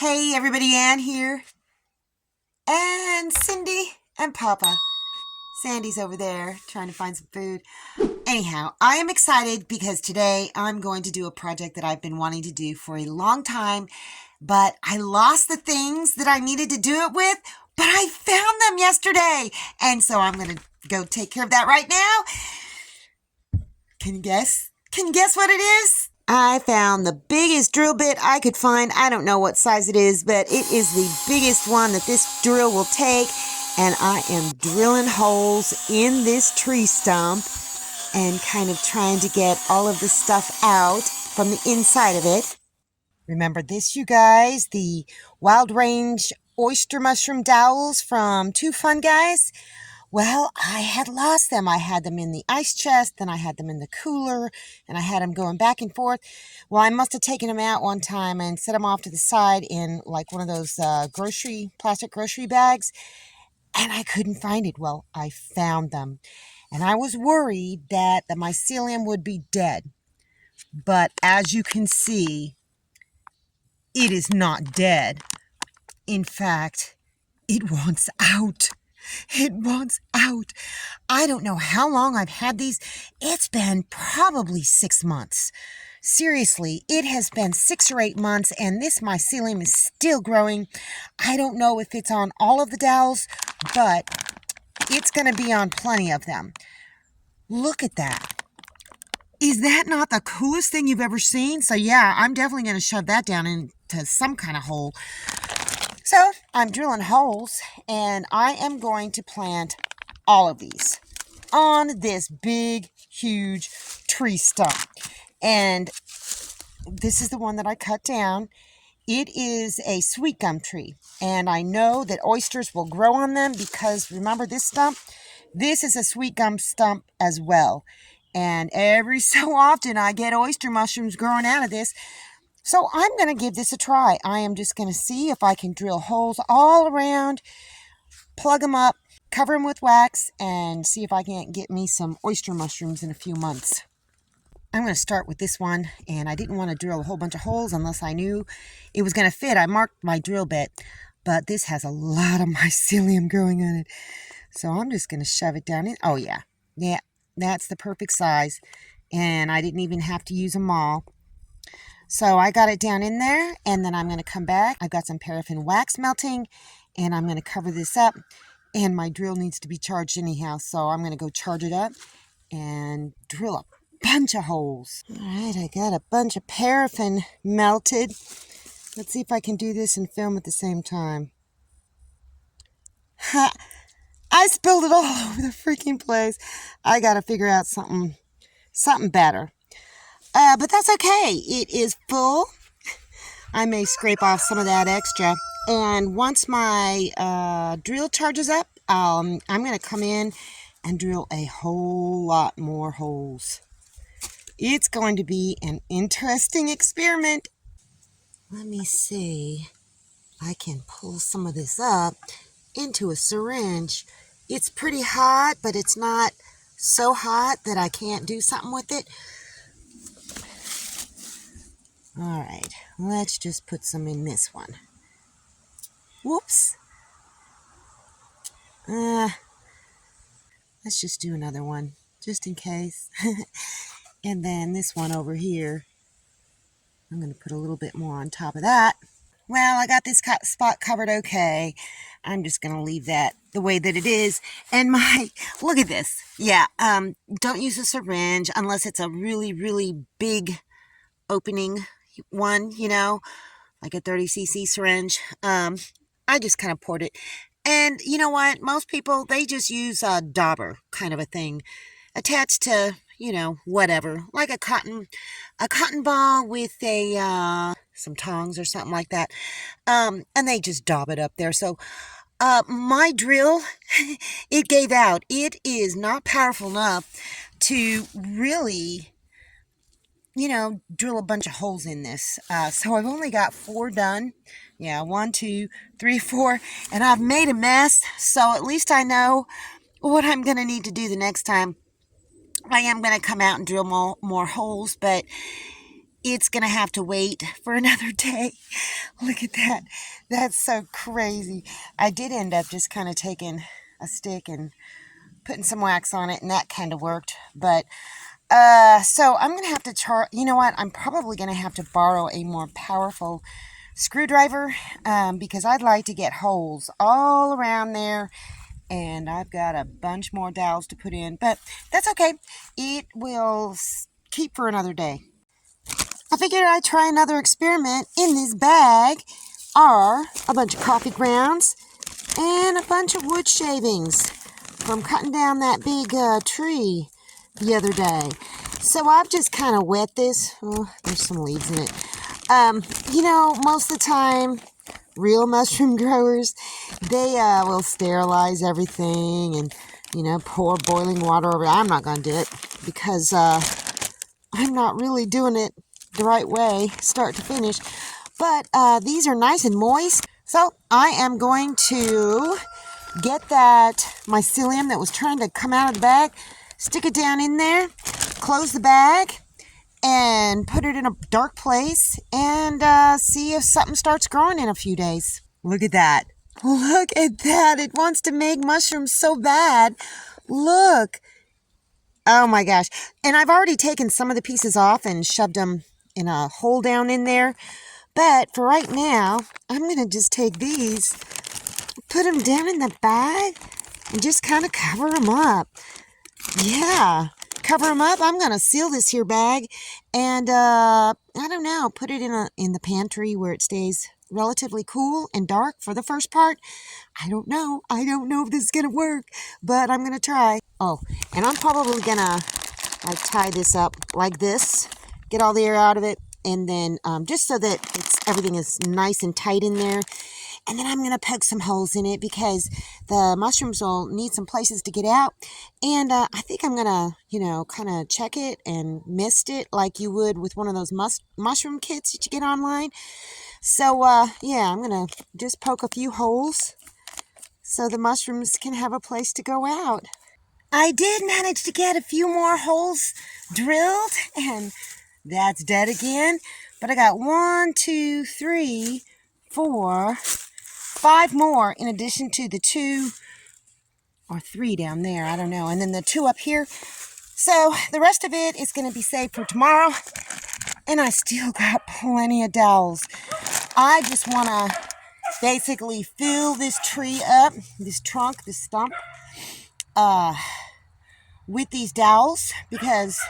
Hey everybody, Ann here. And Cindy and Papa. Sandy's over there trying to find some food. Anyhow, I am excited because today I'm going to do a project that I've been wanting to do for a long time, but I lost the things that I needed to do it with, but I found them yesterday. And so I'm going to go take care of that right now. Can you guess? Can you guess what it is? I found the biggest drill bit I could find. I don't know what size it is, but it is the biggest one that this drill will take. And I am drilling holes in this tree stump and kind of trying to get all of the stuff out from the inside of it. Remember this, you guys? The wild range oyster mushroom dowels from Two Fun Guys? Well, I had lost them. I had them in the ice chest, then I had them in the cooler, and I had them going back and forth. Well, I must have taken them out one time and set them off to the side in like one of those plastic grocery bags, and I couldn't find it. Well, I found them, and I was worried that the mycelium would be dead. But as you can see, it is not dead. In fact, it wants out. It wants out. I don't know how long I've had these. It's been probably 6 months. Seriously, it has been 6 or 8 months, and this mycelium is still growing. I don't know if it's on all of the dowels, but it's going to be on plenty of them. Look at that. Is that not the coolest thing you've ever seen? So yeah, I'm definitely going to shove that down into some kind of hole. So I'm drilling holes, and I am going to plant all of these on this big, huge tree stump. And this is the one that I cut down. It is a sweet gum tree, and I know that oysters will grow on them because remember this stump? This is a sweet gum stump as well. And every so often I get oyster mushrooms growing out of this. So I'm going to give this a try. I am just going to see if I can drill holes all around, plug them up, cover them with wax, and see if I can't get me some oyster mushrooms in a few months. I'm going to start with this one, and I didn't want to drill a whole bunch of holes unless I knew it was going to fit. I marked my drill bit, but this has a lot of mycelium growing on it. So I'm just going to shove it down in. Oh, yeah. Yeah, that's the perfect size, and I didn't even have to use them all. So I got it down in there, and then I'm going to come back. I've got some paraffin wax melting, and I'm going to cover this up. And my drill needs to be charged anyhow, so I'm going to go charge it up and drill a bunch of holes. All right, I got a bunch of paraffin melted. Let's see if I can do this and film at the same time. Ha! I spilled it all over the freaking place. I got to figure out something better. But that's okay. It is full. I may scrape off some of that extra. And once my drill charges up, I'm going to come in and drill a whole lot more holes. It's going to be an interesting experiment. Let me see if I can pull some of this up into a syringe. It's pretty hot, but it's not so hot that I can't do something with it. All right, let's just put some in this one. Whoops. Let's just do another one, just in case. And then this one over here, I'm going to put a little bit more on top of that. Well, I got this spot covered okay. I'm just going to leave that the way that it is. And look at this. Yeah, don't use a syringe unless it's a really, really big opening one, you know, like a 30cc syringe. I just kind of poured it. And you know what? Most people, they just use a dauber kind of a thing attached to, you know, whatever, like a cotton ball with some tongs or something like that. And they just daub it up there. So my drill, it gave out. It is not powerful enough to really, you know, drill a bunch of holes in this. So I've only got 4 done. Yeah, 1, 2, 3, 4. And I've made a mess. So at least I know what I'm going to need to do the next time. I am going to come out and drill more holes. But it's going to have to wait for another day. Look at that. That's so crazy. I did end up just kind of taking a stick and putting some wax on it, and that kind of worked. But so I'm going to have to you know what? I'm probably going to have to borrow a more powerful screwdriver because I'd like to get holes all around there, and I've got a bunch more dowels to put in, but that's okay. It will keep for another day. I figured I'd try another experiment. In this bag are a bunch of coffee grounds and a bunch of wood shavings from cutting down that big tree the other day. So I've just kind of wet this. Oh, there's some leaves in it. You know, most of the time, real mushroom growers, they will sterilize everything and, you know, pour boiling water over it. I'm not going to do it because I'm not really doing it the right way, start to finish. But these are nice and moist. So I am going to get that mycelium that was trying to come out of the bag, stick it down in there, close the bag, and put it in a dark place and see if something starts growing in a few days. Look at that. Look at that. It wants to make mushrooms so bad. Look. Oh my gosh. And I've already taken some of the pieces off and shoved them in a hole down in there. But for right now, I'm going to just take these, put them down in the bag, and just kind of cover them up. Yeah. Cover them up. I'm going to seal this here bag and, I don't know, put it in the pantry where it stays relatively cool and dark for the first part. I don't know. I don't know if this is going to work, but I'm going to try. Oh, and I'm probably going to like tie this up like this, get all the air out of it, and then just so that everything is nice and tight in there. And then I'm going to poke some holes in it because the mushrooms will need some places to get out. And I think I'm going to, you know, kind of check it and mist it like you would with one of those mushroom kits that you get online. So, yeah, I'm going to just poke a few holes so the mushrooms can have a place to go out. I did manage to get a few more holes drilled, and that's dead again. But I got 1, 2, 3, 4, 5 more in addition to the 2 or 3 down there. I don't know. And then the 2 up here. So the rest of it is going to be saved for tomorrow. And I still got plenty of dowels. I just want to basically fill this tree up, this trunk, this stump, with these dowels because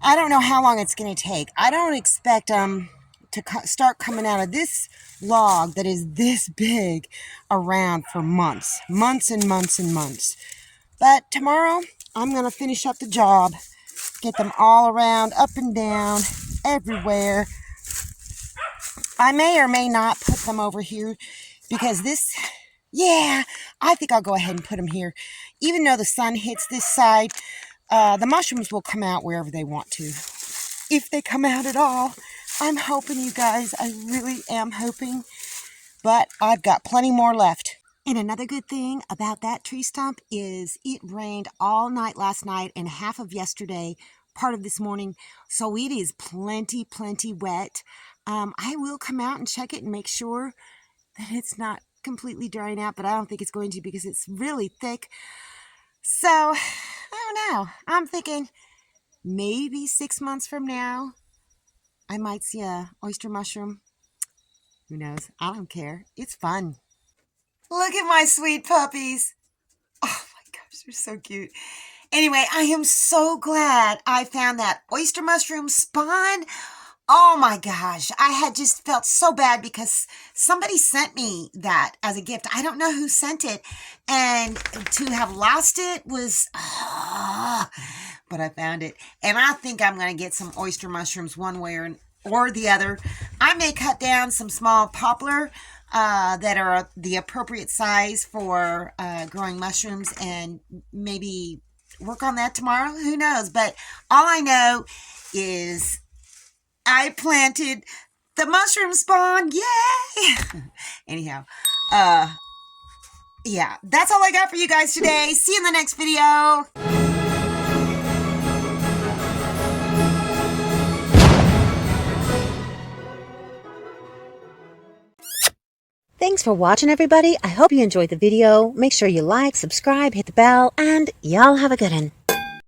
I don't know how long it's going to take. I don't expect them to start coming out of this log that is this big around for months and months and months. But tomorrow I'm going to finish up the job, get them all around, up and down, everywhere. I may or may not put them over here because this, yeah, I think I'll go ahead and put them here. Even though the sun hits this side, the mushrooms will come out wherever they want to. If they come out at all. I'm hoping, you guys. I really am hoping. But I've got plenty more left. And another good thing about that tree stump is it rained all night last night and half of yesterday, part of this morning. So it is plenty wet. I will come out and check it and make sure that it's not completely drying out, but I don't think it's going to because it's really thick. So, I don't know. I'm thinking maybe 6 months from now, I might see a oyster mushroom. Who knows? I don't care. It's fun. Look at my sweet puppies. Oh my gosh, they're so cute. Anyway, I am so glad I found that oyster mushroom spawn. Oh my gosh, I had just felt so bad because somebody sent me that as a gift. I don't know who sent it, and to have lost it was, but I found it. And I think I'm going to get some oyster mushrooms one way or the other. I may cut down some small poplar that are the appropriate size for growing mushrooms and maybe work on that tomorrow. Who knows? But all I know is I planted the mushroom spawn. Yay! Anyhow, yeah, that's all I got for you guys today. See you in the next video. Thanks for watching, everybody. I hope you enjoyed the video. Make sure you like, subscribe, hit the bell, and y'all have a good one.